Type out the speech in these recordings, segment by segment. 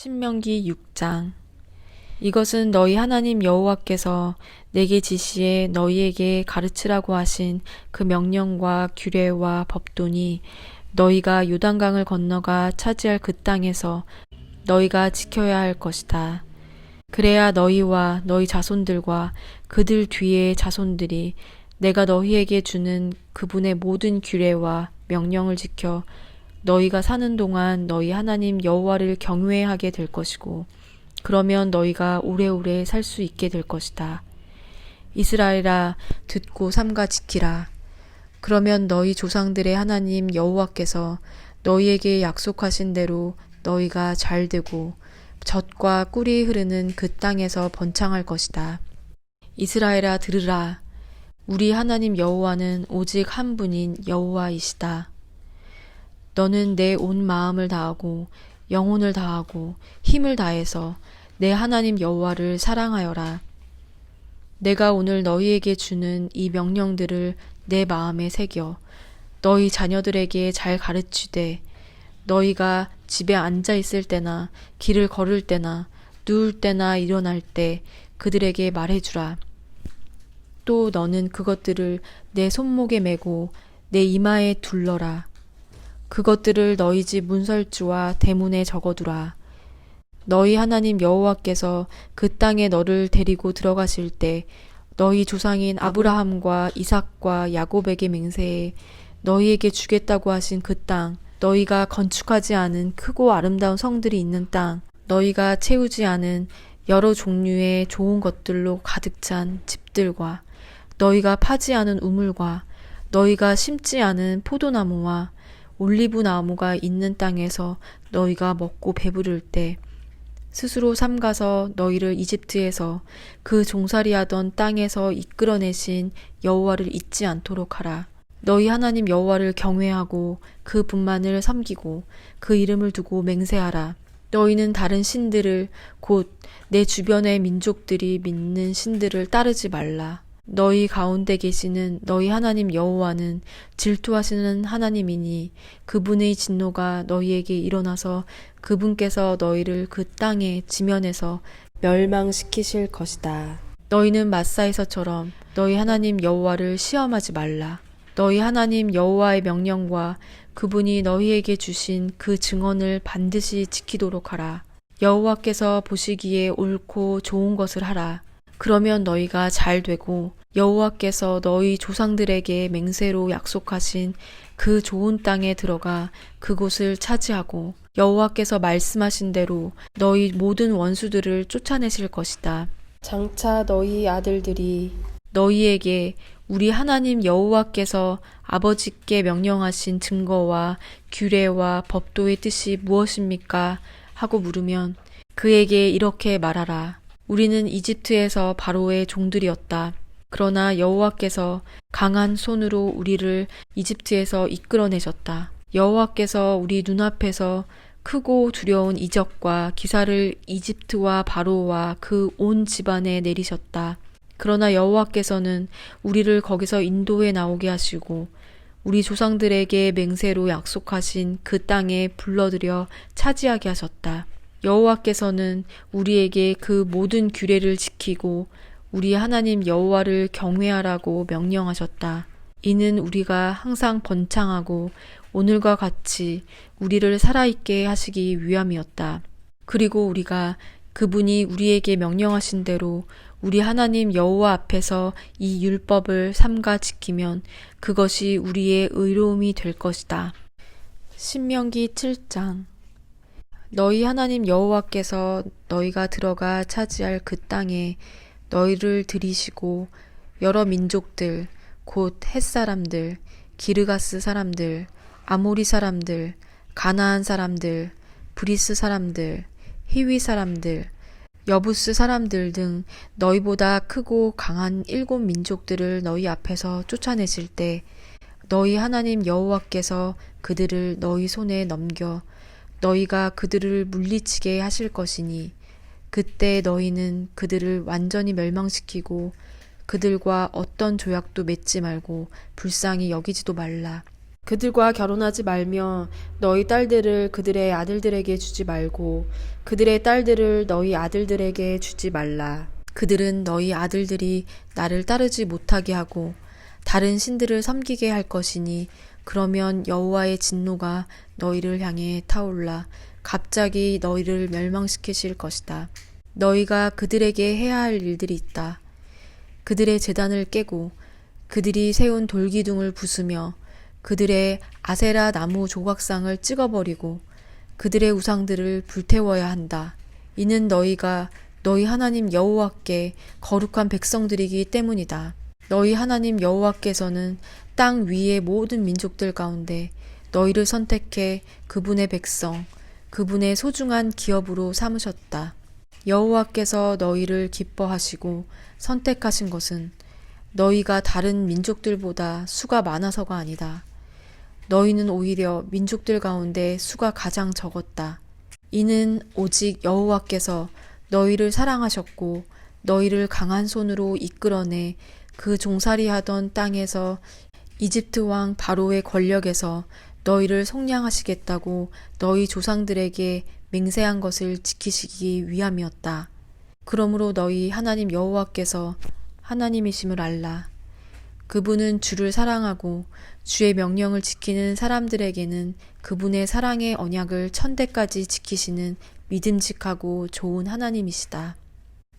신명기 6장. 이것은 너희 하나님 여호와께서 내게 지시해 너희에게 가르치라고 하신 그 명령과 규례와 법도니 너희가 요단강을 건너가 차지할 그 땅에서 너희가 지켜야 할 것이다. 그래야 너희와 너희 자손들과 그들 뒤의 자손들이 내가 너희에게 주는 그분의 모든 규례와 명령을 지켜 너희가 사는 동안 너희 하나님 여호와를 경외하게 될 것이고 그러면 너희가 오래오래 살 수 있게 될 것이다. 이스라엘아, 듣고 삼가 지키라. 그러면 너희 조상들의 하나님 여호와께서 너희에게 약속하신 대로 너희가 잘 되고 젖과 꿀이 흐르는 그 땅에서 번창할 것이다. 이스라엘아, 들으라. 우리 하나님 여호와는 오직 한 분인 여호와이시다. 너는 내 온 마음을 다하고 영혼을 다하고 힘을 다해서 내 하나님 여호와를 사랑하여라. 내가 오늘 너희에게 주는 이 명령들을 내 마음에 새겨 너희 자녀들에게 잘 가르치되 너희가 집에 앉아 있을 때나 길을 걸을 때나 누울 때나 일어날 때 그들에게 말해주라. 또 너는 그것들을 내 손목에 메고 내 이마에 둘러라. 그것들을 너희 집 문설주와 대문에 적어두라. 너희 하나님 여호와께서 그 땅에 너를 데리고 들어가실 때 너희 조상인 아브라함과 이삭과 야곱에게 맹세해 너희에게 주겠다고 하신 그 땅, 너희가 건축하지 않은 크고 아름다운 성들이 있는 땅, 너희가 채우지 않은 여러 종류의 좋은 것들로 가득 찬 집들과 너희가 파지 않은 우물과 너희가 심지 않은 포도나무와 올리브 나무가 있는 땅에서 너희가 먹고 배부를 때 스스로 삼가서 너희를 이집트에서 그 종살이하던 땅에서 이끌어내신 여호와를 잊지 않도록 하라. 너희 하나님 여호와를 경외하고 그 분만을 섬기고 그 이름을 두고 맹세하라. 너희는 다른 신들을 곧 내 주변의 민족들이 믿는 신들을 따르지 말라. 너희 가운데 계시는 너희 하나님 여호와는 질투하시는 하나님이니 그분의 진노가 너희에게 일어나서 그분께서 너희를 그 땅의 지면에서 멸망시키실 것이다. 너희는 마사에서처럼 너희 하나님 여호와를 시험하지 말라. 너희 하나님 여호와의 명령과 그분이 너희에게 주신 그 증언을 반드시 지키도록 하라. 여호와께서 보시기에 옳고 좋은 것을 하라. 그러면 너희가 잘 되고 여호와께서 너희 조상들에게 맹세로 약속하신 그 좋은 땅에 들어가 그곳을 차지하고 여호와께서 말씀하신 대로 너희 모든 원수들을 쫓아내실 것이다. 장차 너희 아들들이 너희에게 우리 하나님 여호와께서 아버지께 명령하신 증거와 규례와 법도의 뜻이 무엇입니까? 하고 물으면 그에게 이렇게 말하라. 우리는 이집트에서 바로의 종들이었다. 그러나 여호와께서 강한 손으로 우리를 이집트에서 이끌어내셨다. 여호와께서 우리 눈앞에서 크고 두려운 이적과 기사를 이집트와 바로와 그 온 집안에 내리셨다. 그러나 여호와께서는 우리를 거기서 인도해 나오게 하시고 우리 조상들에게 맹세로 약속하신 그 땅에 불러들여 차지하게 하셨다. 여호와께서는 우리에게 그 모든 규례를 지키고 우리 하나님 여호와를 경외하라고 명령하셨다. 이는 우리가 항상 번창하고 오늘과 같이 우리를 살아있게 하시기 위함이었다. 그리고 우리가 그분이 우리에게 명령하신 대로 우리 하나님 여호와 앞에서 이 율법을 삼가 지키면 그것이 우리의 의로움이 될 것이다. 신명기 7장. 너희 하나님 여호와께서 너희가 들어가 차지할 그 땅에 너희를 들이시고 여러 민족들 곧 헷사람들, 기르가스 사람들, 아모리 사람들, 가나안 사람들, 브리스 사람들, 히위 사람들, 여부스 사람들 등 너희보다 크고 강한 7 민족들을 너희 앞에서 쫓아내실 때 너희 하나님 여호와께서 그들을 너희 손에 넘겨 너희가 그들을 물리치게 하실 것이니 그때 너희는 그들을 완전히 멸망시키고 그들과 어떤 조약도 맺지 말고 불쌍히 여기지도 말라. 그들과 결혼하지 말며 너희 딸들을 그들의 아들들에게 주지 말고 그들의 딸들을 너희 아들들에게 주지 말라. 그들은 너희 아들들이 나를 따르지 못하게 하고 다른 신들을 섬기게 할 것이니 그러면 여호와의 진노가 너희를 향해 타올라 갑자기 너희를 멸망시키실 것이다. 너희가 그들에게 해야 할 일들이 있다. 그들의 제단을 깨고 그들이 세운 돌기둥을 부수며 그들의 아세라 나무 조각상을 찍어버리고 그들의 우상들을 불태워야 한다. 이는 너희가 너희 하나님 여호와께 거룩한 백성들이기 때문이다. 너희 하나님 여호와께서는 땅 위의 모든 민족들 가운데 너희를 선택해 그분의 백성, 그분의 소중한 기업으로 삼으셨다. 여호와께서 너희를 기뻐하시고 선택하신 것은 너희가 다른 민족들보다 수가 많아서가 아니다. 너희는 오히려 민족들 가운데 수가 가장 적었다. 이는 오직 여호와께서 너희를 사랑하셨고 너희를 강한 손으로 이끌어내 그 종살이하던 땅에서 이집트 왕 바로의 권력에서 너희를 속량하시겠다고 너희 조상들에게 맹세한 것을 지키시기 위함이었다. 그러므로 너희 하나님 여호와께서 하나님이심을 알라. 그분은 주를 사랑하고 주의 명령을 지키는 사람들에게는 그분의 사랑의 언약을 천대까지 지키시는 믿음직하고 좋은 하나님이시다.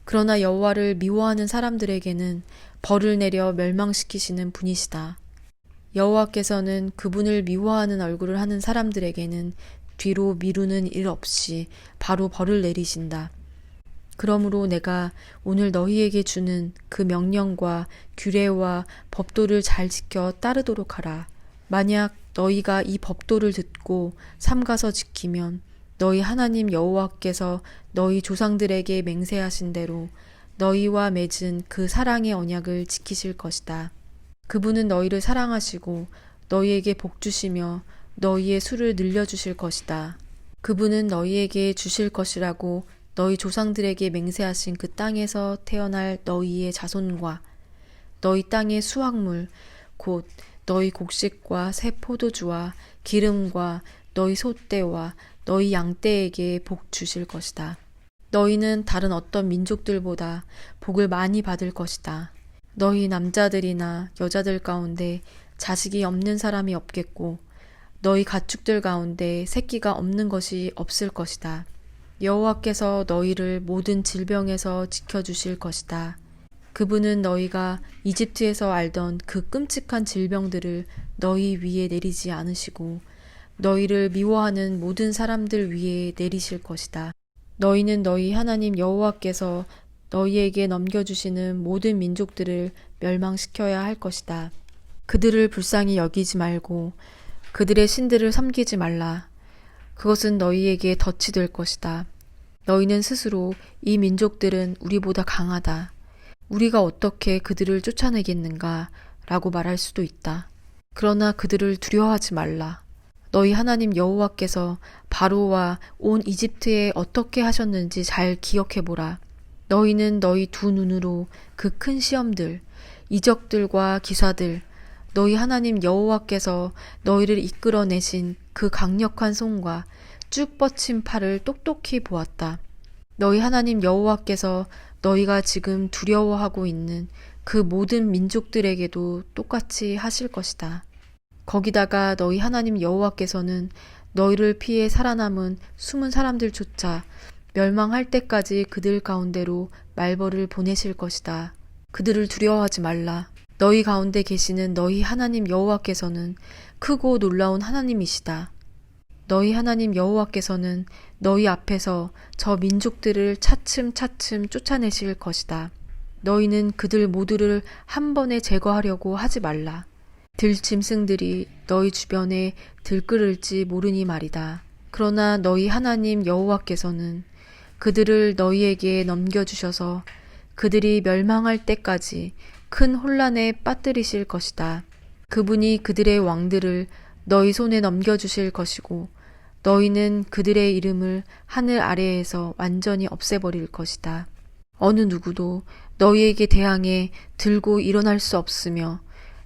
그러나 여호와를 미워하는 사람들에게는 벌을 내려 멸망시키시는 분이시다. 여호와께서는 그분을 미워하는 얼굴을 하는 사람들에게는 뒤로 미루는 일 없이 바로 벌을 내리신다. 그러므로 내가 오늘 너희에게 주는 그 명령과 규례와 법도를 잘 지켜 따르도록 하라. 만약 너희가 이 법도를 듣고 삼가서 지키면 너희 하나님 여호와께서 너희 조상들에게 맹세하신 대로 너희와 맺은 그 사랑의 언약을 지키실 것이다. 그분은 너희를 사랑하시고 너희에게 복 주시며 너희의 수를 늘려주실 것이다. 그분은 너희에게 주실 것이라고 너희 조상들에게 맹세하신 그 땅에서 태어날 너희의 자손과 너희 땅의 수확물 곧 너희 곡식과 새 포도주와 기름과 너희 소떼와 너희 양떼에게 복 주실 것이다. 너희는 다른 어떤 민족들보다 복을 많이 받을 것이다. 너희 남자들이나 여자들 가운데 자식이 없는 사람이 없겠고 너희 가축들 가운데 새끼가 없는 것이 없을 것이다. 여호와께서 너희를 모든 질병에서 지켜주실 것이다. 그분은 너희가 이집트에서 알던 그 끔찍한 질병들을 너희 위에 내리지 않으시고 너희를 미워하는 모든 사람들 위에 내리실 것이다. 너희는 너희 하나님 여호와께서 너희에게 넘겨주시는 모든 민족들을 멸망시켜야 할 것이다. 그들을 불쌍히 여기지 말고 그들의 신들을 섬기지 말라. 그것은 너희에게 덫이 될 것이다. 너희는 스스로 이 민족들은 우리보다 강하다. 우리가 어떻게 그들을 쫓아내겠는가? 라고 말할 수도 있다. 그러나 그들을 두려워하지 말라. 너희 하나님 여호와께서 바로와 온 이집트에 어떻게 하셨는지 잘 기억해보라. 너희는 너희 두 눈으로 그 큰 시험들, 이적들과 기사들, 너희 하나님 여호와께서 너희를 이끌어내신 그 강력한 손과 쭉 뻗친 팔을 똑똑히 보았다. 너희 하나님 여호와께서 너희가 지금 두려워하고 있는 그 모든 민족들에게도 똑같이 하실 것이다. 거기다가 너희 하나님 여호와께서는 너희를 피해 살아남은 숨은 사람들조차 멸망할 때까지 그들 가운데로 말벌을 보내실 것이다. 그들을 두려워하지 말라. 너희 가운데 계시는 너희 하나님 여호와께서는 크고 놀라운 하나님이시다. 너희 하나님 여호와께서는 너희 앞에서 저 민족들을 차츰차츰 쫓아내실 것이다. 너희는 그들 모두를 한 번에 제거하려고 하지 말라. 들짐승들이 너희 주변에 들끓을지 모르니 말이다. 그러나 너희 하나님 여호와께서는 그들을 너희에게 넘겨주셔서 그들이 멸망할 때까지 큰 혼란에 빠뜨리실 것이다. 그분이 그들의 왕들을 너희 손에 넘겨주실 것이고 너희는 그들의 이름을 하늘 아래에서 완전히 없애버릴 것이다. 어느 누구도 너희에게 대항해 들고 일어날 수 없으며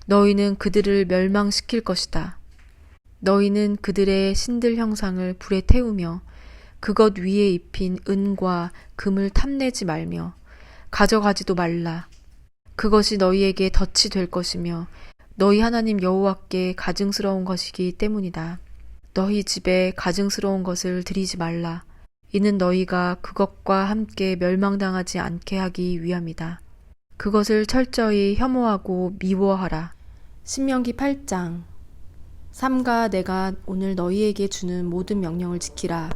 너희는 그들을 멸망시킬 것이다. 너희는 그들의 신들 형상을 불에 태우며 그것 위에 입힌 은과 금을 탐내지 말며 가져가지도 말라. 그것이 너희에게 덫이 될 것이며 너희 하나님 여호와께 가증스러운 것이기 때문이다. 너희 집에 가증스러운 것을 드리지 말라. 이는 너희가 그것과 함께 멸망당하지 않게 하기 위함이다. 그것을 철저히 혐오하고 미워하라. 신명기 8장. 삼가 내가 오늘 너희에게 주는 모든 명령을 지키라.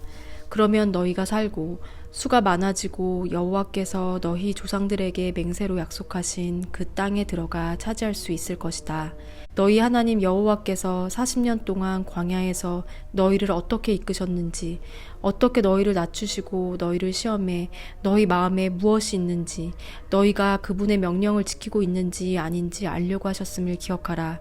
그러면 너희가 살고 수가 많아지고 여호와께서 너희 조상들에게 맹세로 약속하신 그 땅에 들어가 차지할 수 있을 것이다. 너희 하나님 여호와께서 40년 동안 광야에서 너희를 어떻게 이끄셨는지, 어떻게 너희를 낮추시고 너희를 시험해 너희 마음에 무엇이 있는지, 너희가 그분의 명령을 지키고 있는지 아닌지 알려고 하셨음을 기억하라.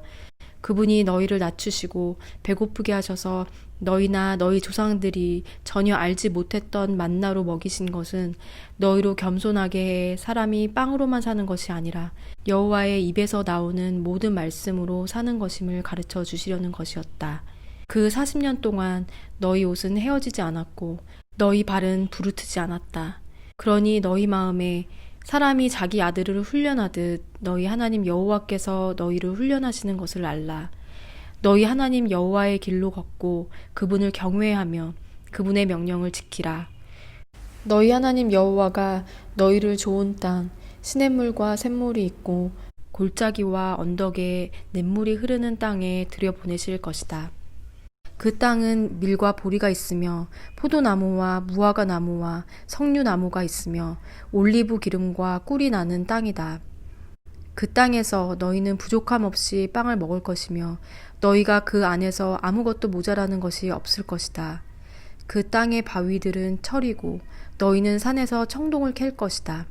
그분이 너희를 낮추시고 배고프게 하셔서 너희나 너희 조상들이 전혀 알지 못했던 만나로 먹이신 것은 너희로 겸손하게 해 사람이 빵으로만 사는 것이 아니라 여호와의 입에서 나오는 모든 말씀으로 사는 것임을 가르쳐 주시려는 것이었다. 그 40년 동안 너희 옷은 헤어지지 않았고 너희 발은 부르트지 않았다. 그러니 너희 마음에 사람이 자기 아들을 훈련하듯 너희 하나님 여호와께서 너희를 훈련하시는 것을 알라. 너희 하나님 여호와의 길로 걷고 그분을 경외하며 그분의 명령을 지키라. 너희 하나님 여호와가 너희를 좋은 땅, 시냇물과 샘물이 있고 골짜기와 언덕에 냇물이 흐르는 땅에 들여보내실 것이다. 그 땅은 밀과 보리가 있으며 포도나무와 무화과 나무와 석류나무가 있으며 올리브 기름과 꿀이 나는 땅이다. 그 땅에서 너희는 부족함 없이 빵을 먹을 것이며 너희가 그 안에서 아무것도 모자라는 것이 없을 것이다. 그 땅의 바위들은 철이고 너희는 산에서 청동을 캘 것이다.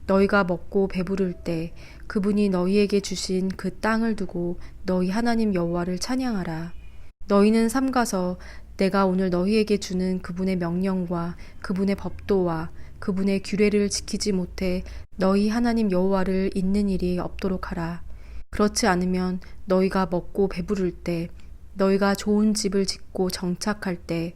너희가 먹고 배부를 때 그분이 너희에게 주신 그 땅을 두고 너희 하나님 여호와를 찬양하라. 너희는 삼가서 내가 오늘 너희에게 주는 그분의 명령과 그분의 법도와 그분의 규례를 지키지 못해 너희 하나님 여호와를 잊는 일이 없도록 하라. 그렇지 않으면 너희가 먹고 배부를 때, 너희가 좋은 집을 짓고 정착할 때,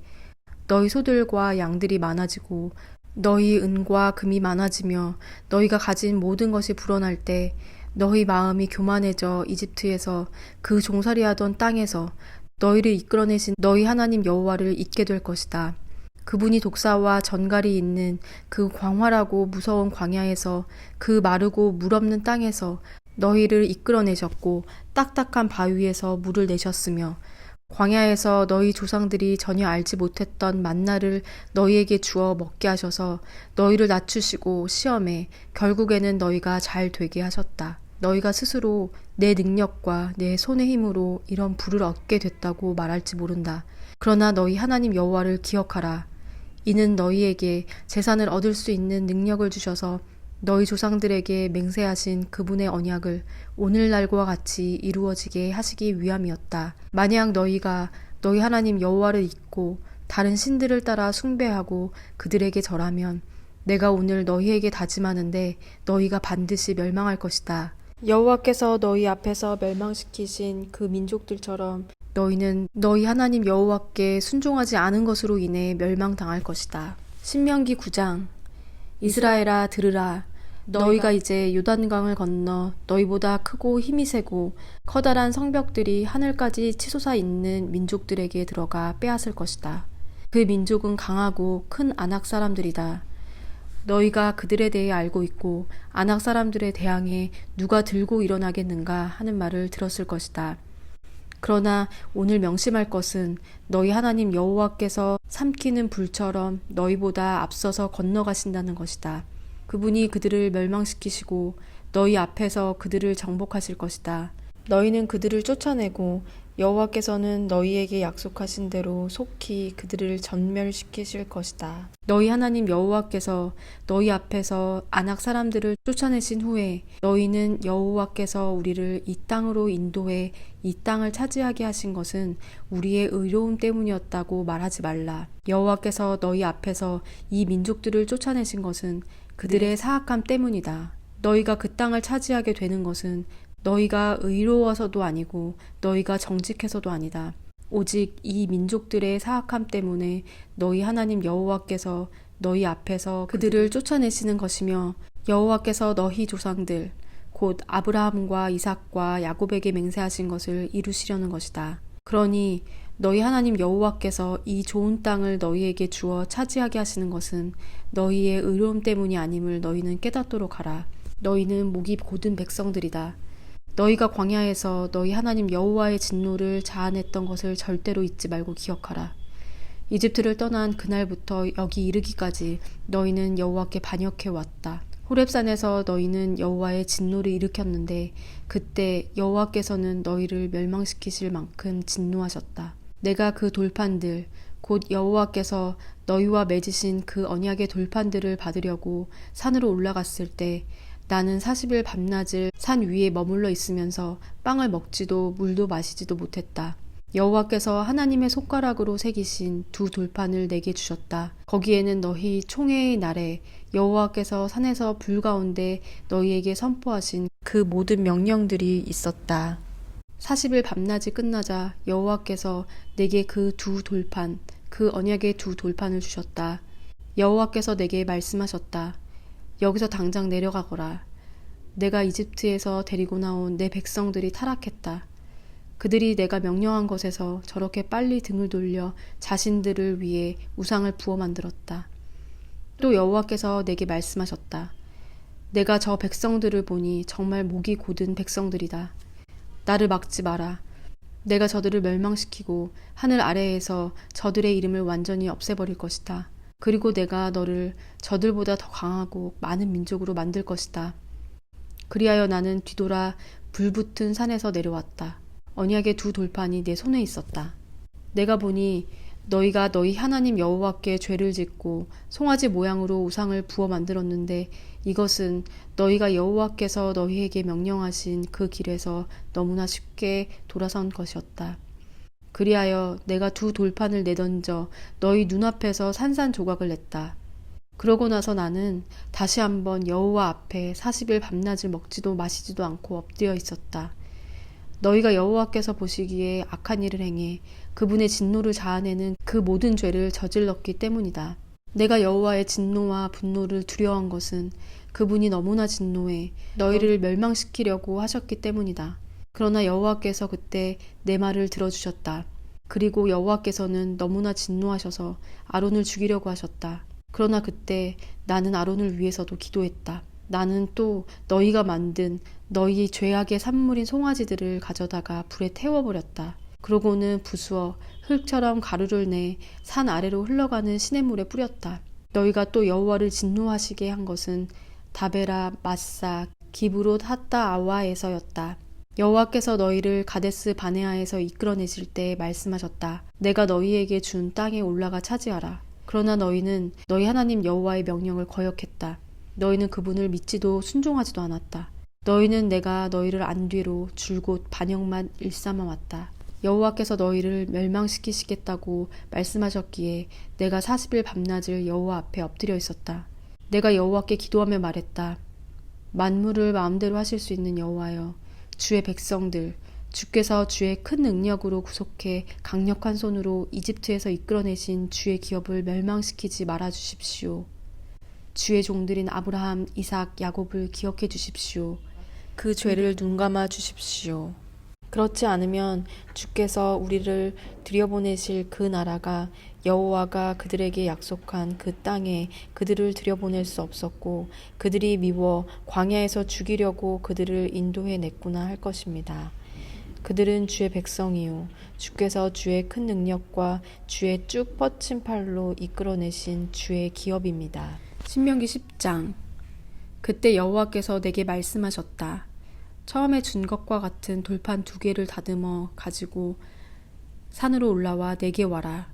너희 소들과 양들이 많아지고 너희 은과 금이 많아지며 너희가 가진 모든 것이 불어날 때 너희 마음이 교만해져 이집트에서 그 종살이하던 땅에서 너희를 이끌어내신 너희 하나님 여호와를 잊게 될 것이다. 그분이 독사와 전갈이 있는 그 광활하고 무서운 광야에서 그 마르고 물 없는 땅에서 너희를 이끌어내셨고 딱딱한 바위에서 물을 내셨으며 광야에서 너희 조상들이 전혀 알지 못했던 만나를 너희에게 주어 먹게 하셔서 너희를 낮추시고 시험해 결국에는 너희가 잘 되게 하셨다. 너희가 스스로 내 능력과 내 손의 힘으로 이런 부를 얻게 됐다고 말할지 모른다. 그러나 너희 하나님 여호와를 기억하라. 이는 너희에게 재산을 얻을 수 있는 능력을 주셔서 너희 조상들에게 맹세하신 그분의 언약을 오늘날과 같이 이루어지게 하시기 위함이었다. 만약 너희가 너희 하나님 여호와를 잊고 다른 신들을 따라 숭배하고 그들에게 절하면 내가 오늘 너희에게 다짐하는데 너희가 반드시 멸망할 것이다. 여호와께서 너희 앞에서 멸망시키신 그 민족들처럼 너희는 너희 하나님 여호와께 순종하지 않은 것으로 인해 멸망당할 것이다. 신명기 9장. 이스라엘아 들으라. 너희가 이제 요단강을 건너 너희보다 크고 힘이 세고 커다란 성벽들이 하늘까지 치솟아 있는 민족들에게 들어가 빼앗을 것이다. 그 민족은 강하고 큰 아낙 사람들이다. 너희가 그들에 대해 알고 있고 아낙 사람들에 대항해 누가 들고 일어나겠는가 하는 말을 들었을 것이다. 그러나 오늘 명심할 것은 너희 하나님 여호와께서 삼키는 불처럼 너희보다 앞서서 건너가신다는 것이다. 그분이 그들을 멸망시키시고 너희 앞에서 그들을 정복하실 것이다. 너희는 그들을 쫓아내고 여호와께서는 너희에게 약속하신 대로 속히 그들을 전멸시키실 것이다. 너희 하나님 여호와께서 너희 앞에서 아낙 사람들을 쫓아내신 후에 너희는 여호와께서 우리를 이 땅으로 인도해 이 땅을 차지하게 하신 것은 우리의 의로움 때문이었다고 말하지 말라. 여호와께서 너희 앞에서 이 민족들을 쫓아내신 것은 그들의 사악함 때문이다. 너희가 그 땅을 차지하게 되는 것은 너희가 의로워서도 아니고 너희가 정직해서도 아니다. 오직 이 민족들의 사악함 때문에 너희 하나님 여호와께서 너희 앞에서 그들을 쫓아내시는 것이며 여호와께서 너희 조상들 곧 아브라함과 이삭과 야곱에게 맹세하신 것을 이루시려는 것이다. 그러니 너희 하나님 여호와께서 이 좋은 땅을 너희에게 주어 차지하게 하시는 것은 너희의 의로움 때문이 아님을 너희는 깨닫도록 하라. 너희는 목이 곧은 백성들이다. 너희가 광야에서 너희 하나님 여호와의 진노를 자아냈던 것을 절대로 잊지 말고 기억하라. 이집트를 떠난 그날부터 여기 이르기까지 너희는 여호와께 반역해 왔다. 호렙산에서 너희는 여호와의 진노를 일으켰는데 그때 여호와께서는 너희를 멸망시키실 만큼 진노하셨다. 내가 그 돌판들 곧 여호와께서 너희와 맺으신 그 언약의 돌판들을 받으려고 산으로 올라갔을 때 나는 40일 밤낮을 산 위에 머물러 있으면서 빵을 먹지도 물도 마시지도 못했다. 여호와께서 하나님의 손가락으로 새기신 두 돌판을 내게 주셨다. 거기에는 너희 총회의 날에 여호와께서 산에서 불 가운데 너희에게 선포하신 그 모든 명령들이 있었다. 40일 밤낮이 끝나자 여호와께서 내게 그 두 돌판, 그 언약의 두 돌판을 주셨다. 여호와께서 내게 말씀하셨다. 여기서 당장 내려가거라. 내가 이집트에서 데리고 나온 내 백성들이 타락했다. 그들이 내가 명령한 것에서 저렇게 빨리 등을 돌려 자신들을 위해 우상을 부어 만들었다. 또 여호와께서 내게 말씀하셨다. 내가 저 백성들을 보니 정말 목이 곧은 백성들이다. 나를 막지 마라. 내가 저들을 멸망시키고 하늘 아래에서 저들의 이름을 완전히 없애버릴 것이다. 그리고 내가 너를 저들보다 더 강하고 많은 민족으로 만들 것이다. 그리하여 나는 뒤돌아 불붙은 산에서 내려왔다. 언약의 두 돌판이 내 손에 있었다. 내가 보니 너희가 너희 하나님 여호와께 죄를 짓고 송아지 모양으로 우상을 부어 만들었는데 이것은 너희가 여호와께서 너희에게 명령하신 그 길에서 너무나 쉽게 돌아선 것이었다. 그리하여 내가 두 돌판을 내던져 너희 눈앞에서 산산조각을 냈다. 그러고 나서 나는 다시 한번 여호와 앞에 40일 밤낮을 먹지도 마시지도 않고 엎드려 있었다. 너희가 여호와께서 보시기에 악한 일을 행해 그분의 진노를 자아내는 그 모든 죄를 저질렀기 때문이다. 내가 여호와의 진노와 분노를 두려워한 것은 그분이 너무나 진노해 너희를 멸망시키려고 하셨기 때문이다. 그러나 여호와께서 그때 내 말을 들어주셨다. 그리고 여호와께서는 너무나 진노하셔서 아론을 죽이려고 하셨다. 그러나 그때 나는 아론을 위해서도 기도했다. 나는 또 너희가 만든 너희 죄악의 산물인 송아지들을 가져다가 불에 태워버렸다. 그러고는 부수어 흙처럼 가루를 내 산 아래로 흘러가는 시냇물에 뿌렸다. 너희가 또 여호와를 진노하시게 한 것은 다베라, 마사, 기브롯 하따 아와에서였다. 여호와께서 너희를 가데스 바네아에서 이끌어내실 때 말씀하셨다. 내가 너희에게 준 땅에 올라가 차지하라. 그러나 너희는 너희 하나님 여호와의 명령을 거역했다. 너희는 그분을 믿지도 순종하지도 않았다. 너희는 내가 너희를 안뒤로 줄곧 반역만 일삼아 왔다. 여호와께서 너희를 멸망시키시겠다고 말씀하셨기에 내가 40일 밤낮을 여호와 앞에 엎드려 있었다. 내가 여호와께 기도하며 말했다. 만물을 마음대로 하실 수 있는 여호와여, 주의 백성들, 주께서 주의 큰 능력으로 구속해 강력한 손으로 이집트에서 이끌어내신 주의 기업을 멸망시키지 말아 주십시오. 주의 종들인 아브라함, 이삭, 야곱을 기억해 주십시오. 그 죄를 눈감아 주십시오. 그렇지 않으면 주께서 우리를 들여보내실 그 나라가 여호와가 그들에게 약속한 그 땅에 그들을 들여보낼 수 없었고 그들이 미워 광야에서 죽이려고 그들을 인도해 냈구나 할 것입니다. 그들은 주의 백성이요 주께서 주의 큰 능력과 주의 쭉 뻗친 팔로 이끌어내신 주의 기업입니다. 신명기 10장. 그때 여호와께서 내게 말씀하셨다. 처음에 준 것과 같은 돌판 2개를 다듬어 가지고 산으로 올라와 내게 와라.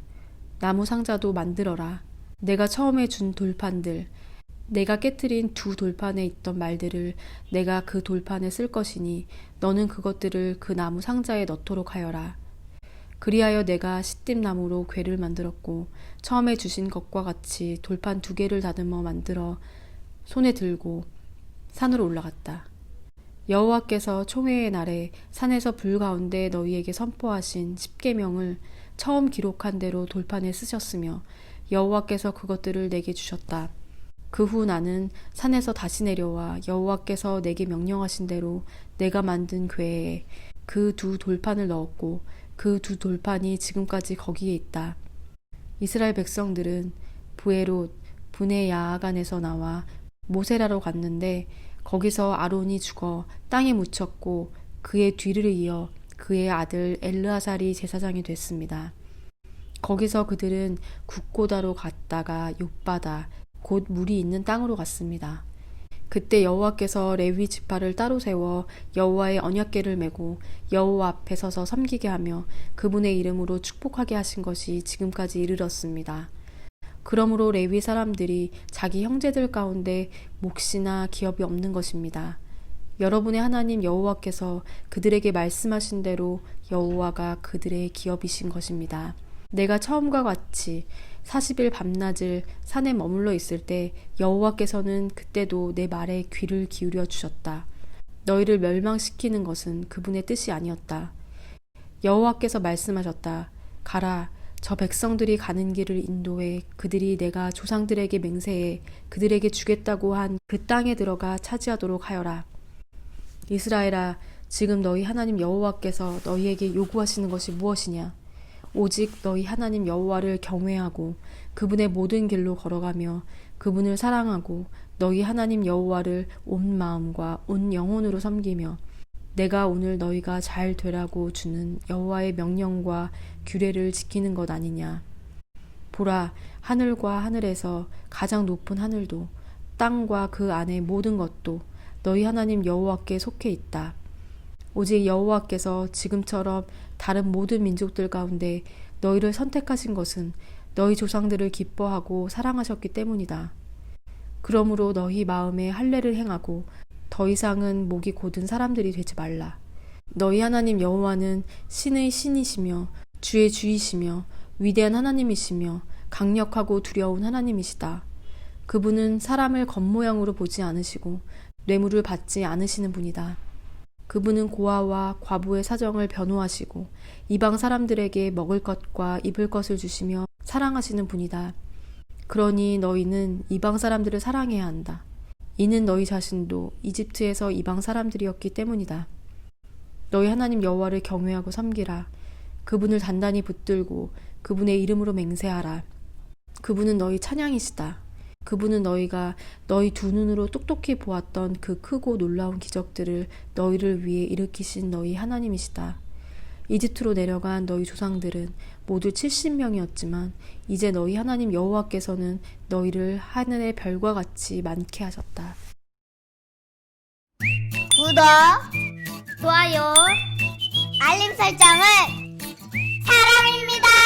나무 상자도 만들어라. 내가 처음에 준 돌판들, 내가 깨트린 2 돌판에 있던 말들을 내가 그 돌판에 쓸 것이니 너는 그것들을 그 나무 상자에 넣도록 하여라. 그리하여 내가 시띠나무로 궤를 만들었고 처음에 주신 것과 같이 돌판 2개를 다듬어 만들어 손에 들고 산으로 올라갔다. 여호와께서 총회의 날에 산에서 불 가운데 너희에게 선포하신 십계명을 처음 기록한 대로 돌판에 쓰셨으며 여호와께서 그것들을 내게 주셨다. 그 후 나는 산에서 다시 내려와 여호와께서 내게 명령하신 대로 내가 만든 궤에 그 두 돌판을 넣었고 그 두 돌판이 지금까지 거기에 있다. 이스라엘 백성들은 브에롯 분의 야아간에서 나와 모세라로 갔는데 거기서 아론이 죽어 땅에 묻혔고 그의 뒤를 이어 그의 아들 엘르아살이 제사장이 됐습니다. 거기서 그들은 굽고다로 갔다가 욥바다 곧 물이 있는 땅으로 갔습니다. 그때 여호와께서 레위 지파를 따로 세워 여호와의 언약궤를 메고 여호와 앞에 서서 섬기게 하며 그분의 이름으로 축복하게 하신 것이 지금까지 이르렀습니다. 그러므로 레위 사람들이 자기 형제들 가운데 몫이나 기업이 없는 것입니다. 여러분의 하나님 여호와께서 그들에게 말씀하신 대로 여호와가 그들의 기업이신 것입니다. 내가 처음과 같이 40일 밤낮을 산에 머물러 있을 때 여호와께서는 그때도 내 말에 귀를 기울여 주셨다. 너희를 멸망시키는 것은 그분의 뜻이 아니었다. 여호와께서 말씀하셨다. 가라. 저 백성들이 가는 길을 인도해 그들이 내가 조상들에게 맹세해 그들에게 주겠다고 한 그 땅에 들어가 차지하도록 하여라. 이스라엘아, 지금 너희 하나님 여호와께서 너희에게 요구하시는 것이 무엇이냐? 오직 너희 하나님 여호와를 경외하고 그분의 모든 길로 걸어가며 그분을 사랑하고 너희 하나님 여호와를 온 마음과 온 영혼으로 섬기며 내가 오늘 너희가 잘 되라고 주는 여호와의 명령과 규례를 지키는 것 아니냐. 보라, 하늘과 하늘에서 가장 높은 하늘도 땅과 그 안의 모든 것도 너희 하나님 여호와께 속해 있다. 오직 여호와께서 지금처럼 다른 모든 민족들 가운데 너희를 선택하신 것은 너희 조상들을 기뻐하고 사랑하셨기 때문이다. 그러므로 너희 마음에 할례를 행하고 더 이상은 목이 곧은 사람들이 되지 말라. 너희 하나님 여호와는 신의 신이시며 주의 주이시며 위대한 하나님이시며 강력하고 두려운 하나님이시다. 그분은 사람을 겉모양으로 보지 않으시고 뇌물을 받지 않으시는 분이다. 그분은 고아와 과부의 사정을 변호하시고 이방 사람들에게 먹을 것과 입을 것을 주시며 사랑하시는 분이다. 그러니 너희는 이방 사람들을 사랑해야 한다. 이는 너희 자신도 이집트에서 이방 사람들이었기 때문이다. 너희 하나님 여호와를 경외하고 섬기라. 그분을 단단히 붙들고 그분의 이름으로 맹세하라. 그분은 너희 찬양이시다. 그분은 너희가 너희 두 눈으로 똑똑히 보았던 그 크고 놀라운 기적들을 너희를 위해 일으키신 너희 하나님이시다. 이집트로 내려간 너희 조상들은 모두 70명이었지만 이제 너희 하나님 여호와께서는 너희를 하늘의 별과 같이 많게 하셨다. 구독, 좋아요, 알림 설정은 사랑입니다.